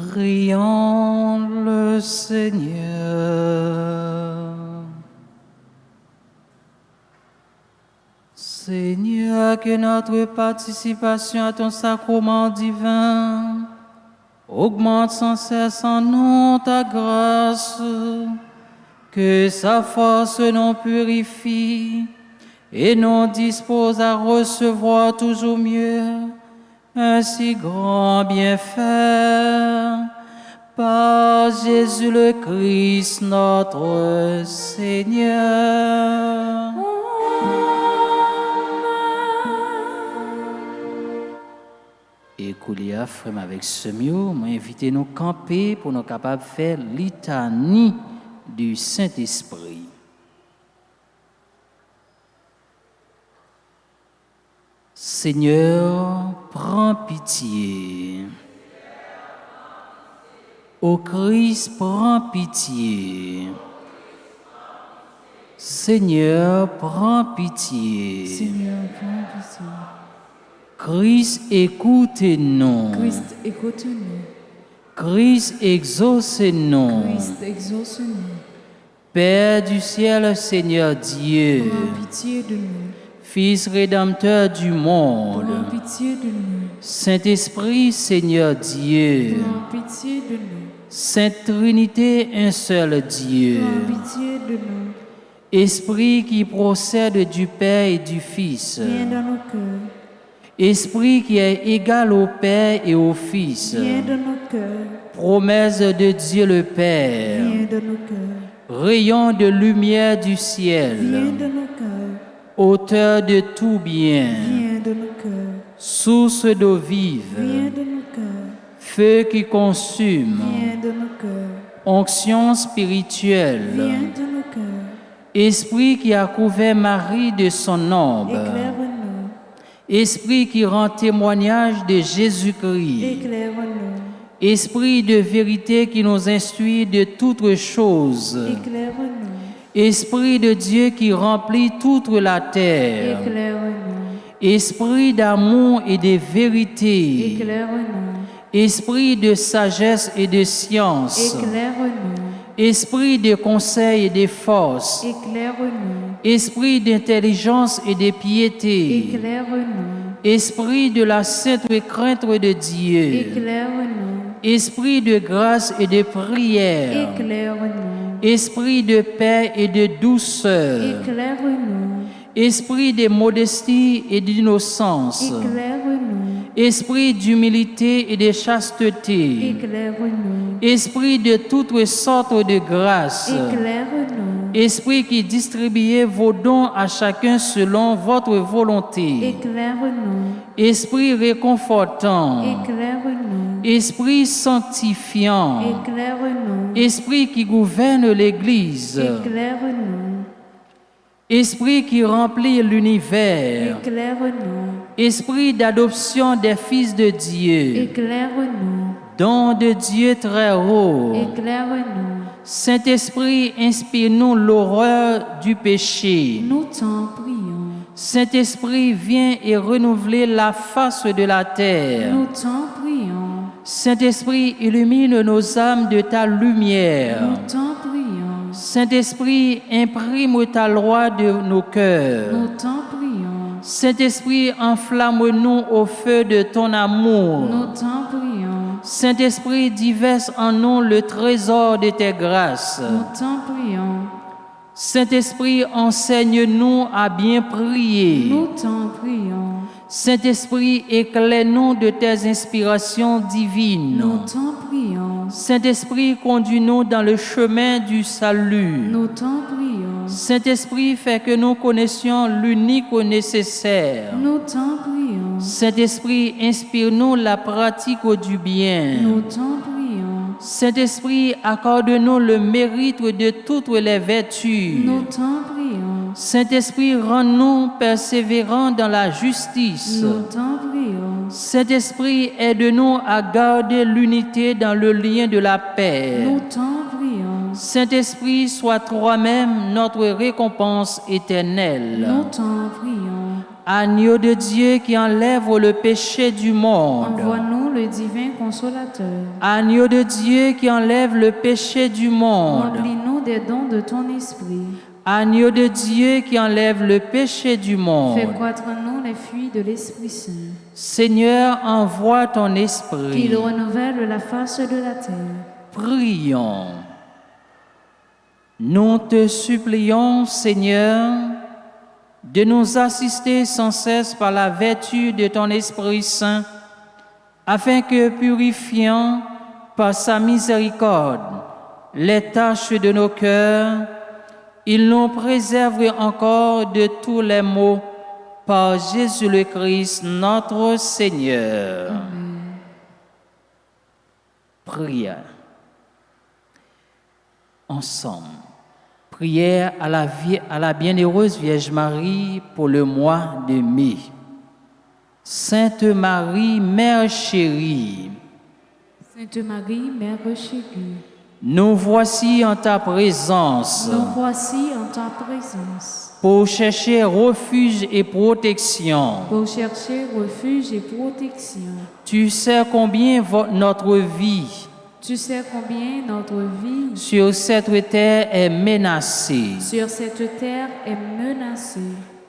Prions le Seigneur. Seigneur, que notre participation à ton sacrement divin augmente sans cesse en nous ta grâce, que sa force nous purifie et nous dispose à recevoir toujours mieux un si grand bienfait par Jésus le Christ notre Seigneur. Et Koulia, frère, avec ce mieux, m'a invité nous camper pour nous capables de faire litanie du Saint-Esprit. Seigneur, prends pitié. Ô Christ, prends pitié. Seigneur, prends pitié. Seigneur, prends pitié. Christ, écoute-nous. Christ, écoute-nous. Christ, exauce-nous. Christ, exauce-nous. Père du ciel, Seigneur Dieu, Prends pitié de nous. Fils rédempteur du monde, Prends pitié de nous. Saint-Esprit, Seigneur Dieu, Prends pitié de nous. Sainte Trinité, un seul Dieu, Prends pitié de nous. Esprit qui procède du Père et du Fils, Viens dans nos cœurs. Esprit qui est égal au Père et au Fils, Viens dans nos cœurs. promesse de Dieu le Père, Viens dans nos cœurs. rayon de lumière du Viens ciel, dans nos cœurs. auteur de tout bien, Viens dans nos cœurs. source d'eau vive, Viens dans nos cœurs. feu qui consume, Viens dans nos cœurs. onction spirituelle, Viens dans nos cœurs. esprit qui a couvert Marie de son ombre, Éclaire-nous. esprit qui rend témoignage de Jésus-Christ, Éclaire-nous. esprit de vérité qui nous instruit de toutes choses, Éclaire-nous. esprit de Dieu qui remplit toute la terre, Éclaire-nous. esprit d'amour et de vérité, Éclaire-nous. esprit de sagesse et de science, Éclaire-nous. esprit de conseil et de force, Éclaire-nous. esprit d'intelligence et de piété, Éclaire-nous. esprit de la sainte crainte de Dieu, Éclaire-nous. esprit de grâce et de prière, Éclaire-nous. esprit de paix et de douceur, Éclaire-nous. esprit de modestie et d'innocence, Éclaire-nous. esprit d'humilité et de chasteté, Éclaire-nous. esprit de toutes sortes de grâces, Éclaire-nous. esprit qui distribuez vos dons à chacun selon votre volonté, Éclaire-nous. esprit réconfortant, Éclaire-nous. esprit sanctifiant, Éclaire-nous. esprit qui gouverne l'Église, Éclaire-nous. esprit qui remplit l'univers, Éclaire-nous. esprit d'adoption des fils de Dieu, Éclaire-nous. don de Dieu très haut. Éclaire-nous. Saint-Esprit, inspire-nous l'horreur du péché. Nous t'en prions. Saint-Esprit, viens et renouveler la face de la terre. Nous t'en prions. Saint-Esprit, illumine nos âmes de ta lumière. Nous t'en prions. Saint-Esprit, imprime ta loi de nos cœurs. Nous t'en prions. Saint-Esprit, enflamme-nous au feu de ton amour. Nous t'en prions. Saint-Esprit, déverse en nous le trésor de tes grâces. Nous t'en prions. Saint-Esprit, enseigne-nous à bien prier. Nous t'en prions. Saint-Esprit, éclaire-nous de tes inspirations divines. Nous t'en prions. Saint-Esprit, conduis-nous dans le chemin du salut. Nous t'en prions. Saint-Esprit, fait que nous connaissions l'unique nécessaire. Nous t'en prions. Saint-Esprit, inspire-nous la pratique du bien. Nous t'en prions. Saint-Esprit, accorde-nous le mérite de toutes les vertus. Nous t'en prions. Saint-Esprit, rends-nous persévérants dans la justice. Nous t'en prions. Saint-Esprit, aide-nous à garder l'unité dans le lien de la paix. Nous t'en prions. Saint-Esprit, sois toi-même notre récompense éternelle. Nous t'en prions. Agneau de Dieu qui enlève le péché du monde, Envoie-nous nous le divin consolateur. Agneau de Dieu qui enlève le péché du monde. Remplis-nous des dons de ton esprit. Agneau de Dieu qui enlève le péché du monde. Fais croître en nous les fruits de l'Esprit Saint. Seigneur, envoie ton esprit. Qu'il renouvelle la face de la terre. Prions. Nous te supplions, Seigneur, de nous assister sans cesse par la vertu de ton Esprit Saint, afin que, purifiant par sa miséricorde les tâches de nos cœurs, il nous préserve encore de tous les maux par Jésus le Christ, notre Seigneur. Amen. Prière. Ensemble. Prière à la bienheureuse Vierge Marie pour le mois de mai. Sainte Marie, Mère chérie, Sainte Marie, Mère chérie, nous voici en ta présence nous voici en ta présence pour chercher refuge et protection. pour chercher refuge et protection. Tu sais combien notre vie Tu sais combien notre vie sur cette terre est menacée. sur cette terre est menacée.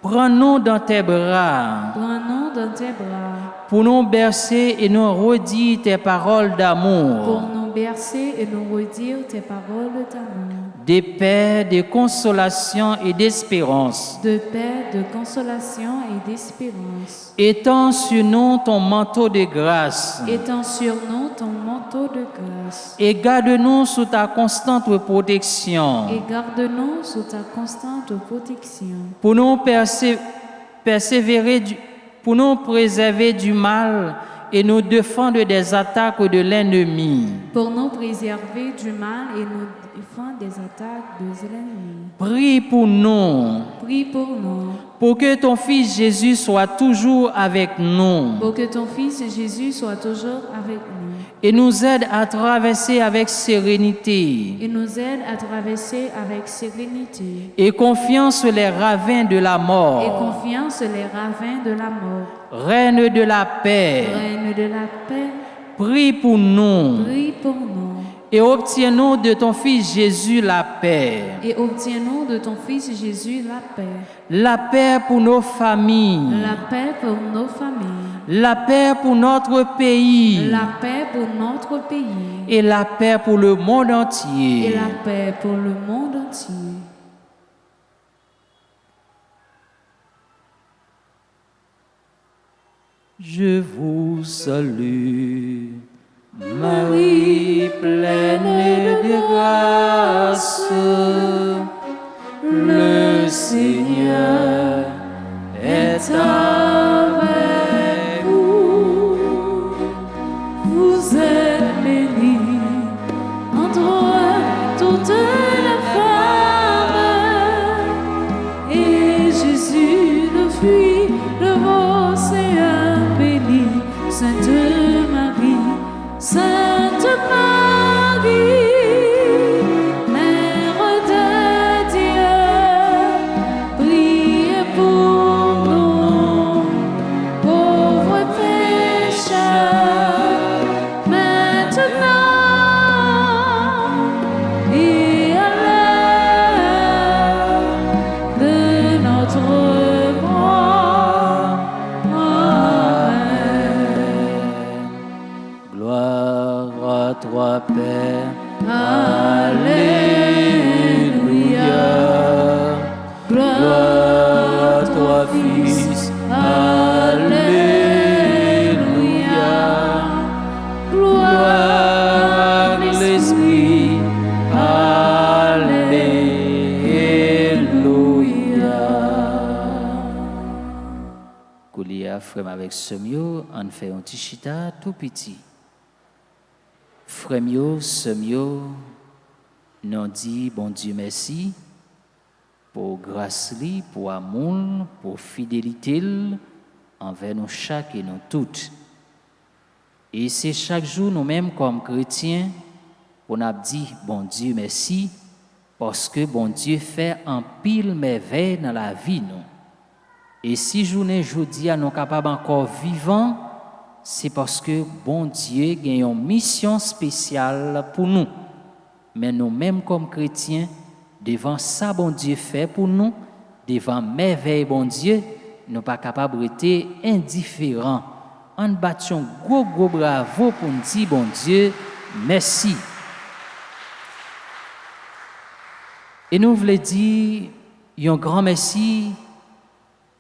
Prends-nous dans tes bras Prends-nous dans tes bras pour nous bercer et nous redire tes paroles pour d'amour, nous bercer et nous redire tes paroles d'amour, de paix, de consolation et d'espérance. de paix, de consolation et d'espérance. Étends sur nous ton manteau de grâce Étends sur nous ton manteau de grâce et garde-nous sous ta constante protection et garde-nous sous ta constante protection pour nous pour nous préserver du mal et nous défendre des attaques de l'ennemi. pour nous préserver du mal et nous défendre des attaques de l'ennemi. Prie pour nous, Prie pour nous, pour que ton Fils Jésus soit toujours avec nous pour que ton Fils Jésus soit toujours avec nous et nous aide à traverser avec sérénité et nous aide à traverser avec sérénité et confiance les ravins de la et mort. confiance les ravins de la mort. Reine de la paix, Reine de la paix, prie pour nous prie pour nous et obtiens-nous de ton Fils Jésus la paix. et obtiens-nous de ton Fils Jésus la paix. La paix pour nos familles, La paix pour nos familles, la paix pour notre pays la paix pour notre pays et la paix pour le monde et entier. la paix pour le monde entier. Je vous salue, Marie pleine de grâce, le Seigneur est avec vous. Vous êtes bénie entre toutes les femmes, et Jésus, le fruit de vos seins, béni. Sainte Marie, Sainte Marie, Mère de Dieu, priez pour nous, pauvres pécheurs, maintenant et à l'heure de notre mort. Amen. Gloire à toi, Père. Alléluia. Gloire à toi, Fils. Alléluia. Gloire à l'Esprit. Alléluia. Koulia, frère avec Semio, on fait un petit chita tout petit. Frère Semio, nous dit bon Dieu merci pour grâce, pour amour, pour fidélité envers nous chaque et nous toutes. Et c'est chaque jour nous-mêmes comme chrétiens, on a dit bon Dieu merci parce que bon Dieu fait un pile merveille dans la vie nous. Et si journée aujourd'hui nous capables encore vivants, c'est parce que bon Dieu a une mission spéciale pour nous. Mais nous-mêmes comme chrétiens, devant ça bon Dieu fait pour nous, devant merveille bon Dieu, nous ne sommes pas capables d'être indifférents. En battant gros bravo pour nous dire bon Dieu, merci. Et nous voulons dire un grand merci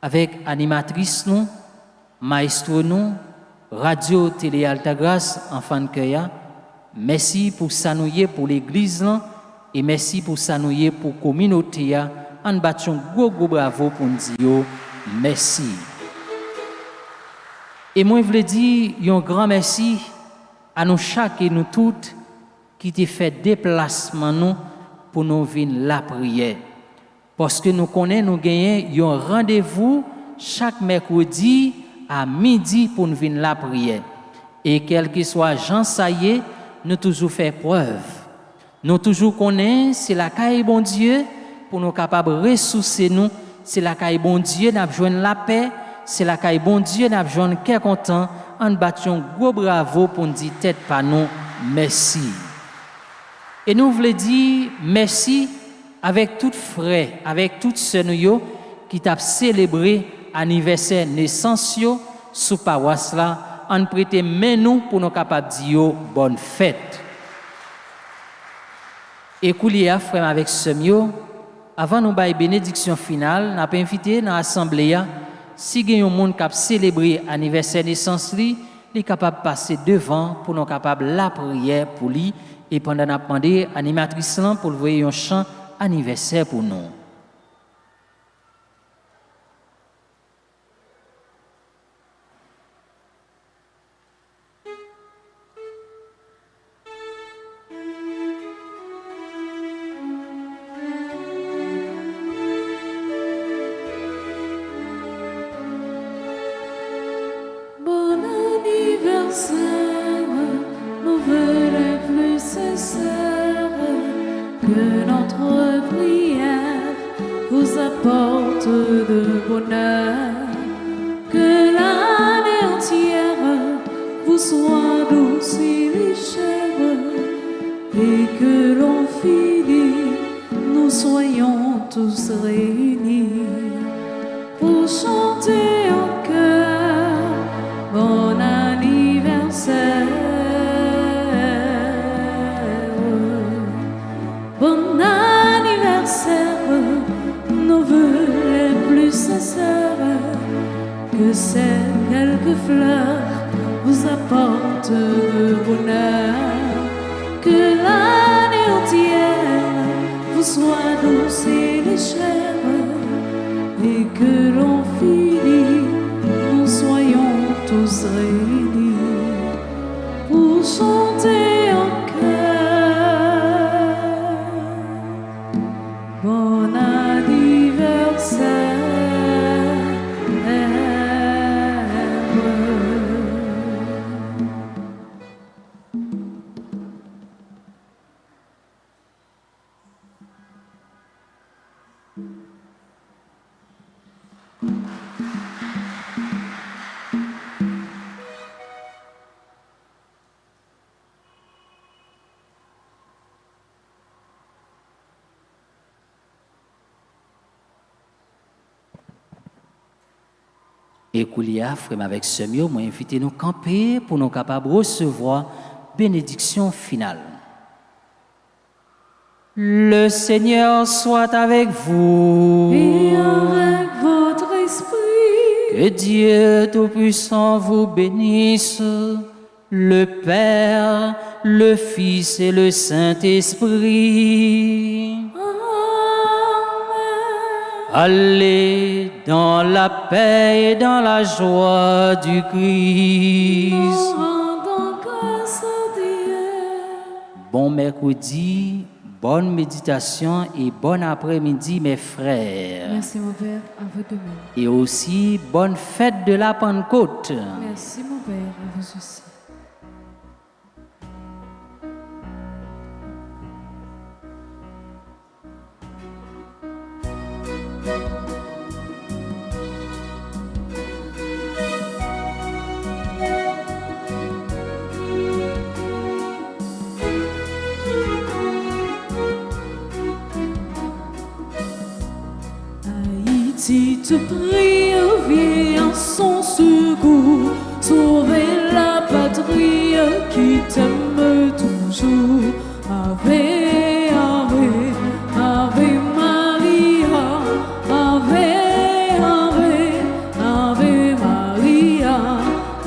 avec animatrice nous, maestro nous, radio télé Altagrace enfant de cœur. Merci pour ça nous pour l'église là et merci pour ça nous pour la communauté. En battant gros bravo pour nous dire merci. Et moi je voulais dire un grand merci à nous chaque et nous toutes qui t'ai fait déplacement nous pour nous venir la prière. Parce que nous connaissons, nous gagnons un rendez-vous chaque mercredi à midi pour nous venir la prière. Et quel que soit Jean Saillé, nous toujours fait preuve. Nous toujours connaissons, c'est la caille bon Dieu pour nous capables de ressourcer nous. C'est la caille bon Dieu, nous avons la paix. C'est la caille bon Dieu, nous avons cœur content. En battant gros bravo pour nous dire tête par nous, merci. Et nous voulons dire merci avec tout frère, avec toutes sœurs qui t'a célébré anniversaire naissance sous paroisse là, en prêter main nous pour nous capables de dire bonne fête. Et Koulia frère avec sœur avant nous bailler bénédiction finale, n'a pas invité dans l'assemblée si il y a un monde qui a célébré anniversaire naissance li, il est capable de passer devant pour nous capable la prière pour lui et pendant n'a demandé animatrice là pour voir un chant anniversaire pour nous. Bon anniversaire, nouvelle plus sincère, que notre prière vous apporte de bonheur, que l'année entière vous soit douce et légère, et que l'on finit, nous soyons tous réunis pour chanter en chœur bon anniversaire. Bon anniversaire, nos vœux les plus sincères, que ces quelques fleurs vous apportent le bonheur, que l'année entière vous soit douce et légère, et que l'on finit, nous soyons tous réunis pour chanter en chœur. Bon anniversaire. Et Koulia, frère avec Semio, m'a invité nous camper pour nous capables de recevoir bénédiction finale. Le Seigneur soit avec vous. Et avec votre esprit. Que Dieu Tout-Puissant vous bénisse, le Père, le Fils et le Saint-Esprit. Allez dans la paix et dans la joie du Christ. Rendons grâce à Dieu. Bon mercredi, bonne méditation et bon après-midi mes frères. Merci mon Père, à vous de même. Et aussi bonne fête de la Pentecôte. Merci mon Père, à vous aussi. je prie, viens à son secours, sauver la patrie qui t'aime toujours. Ave, Ave, Ave Maria, Ave, Ave, Ave Maria,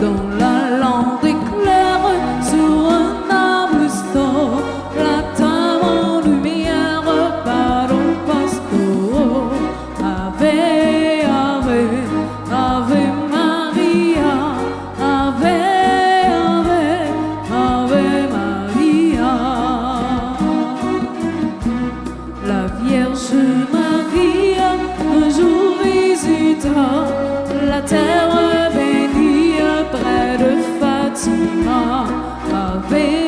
dans la lampe éclaire sur un arbre store, la table en lumière par un pasteur. Ave, Ave, Ave Maria, Ave, Ave, Ave Maria. La Vierge Marie un jour visita la terre bénie près de Fatima. Ave,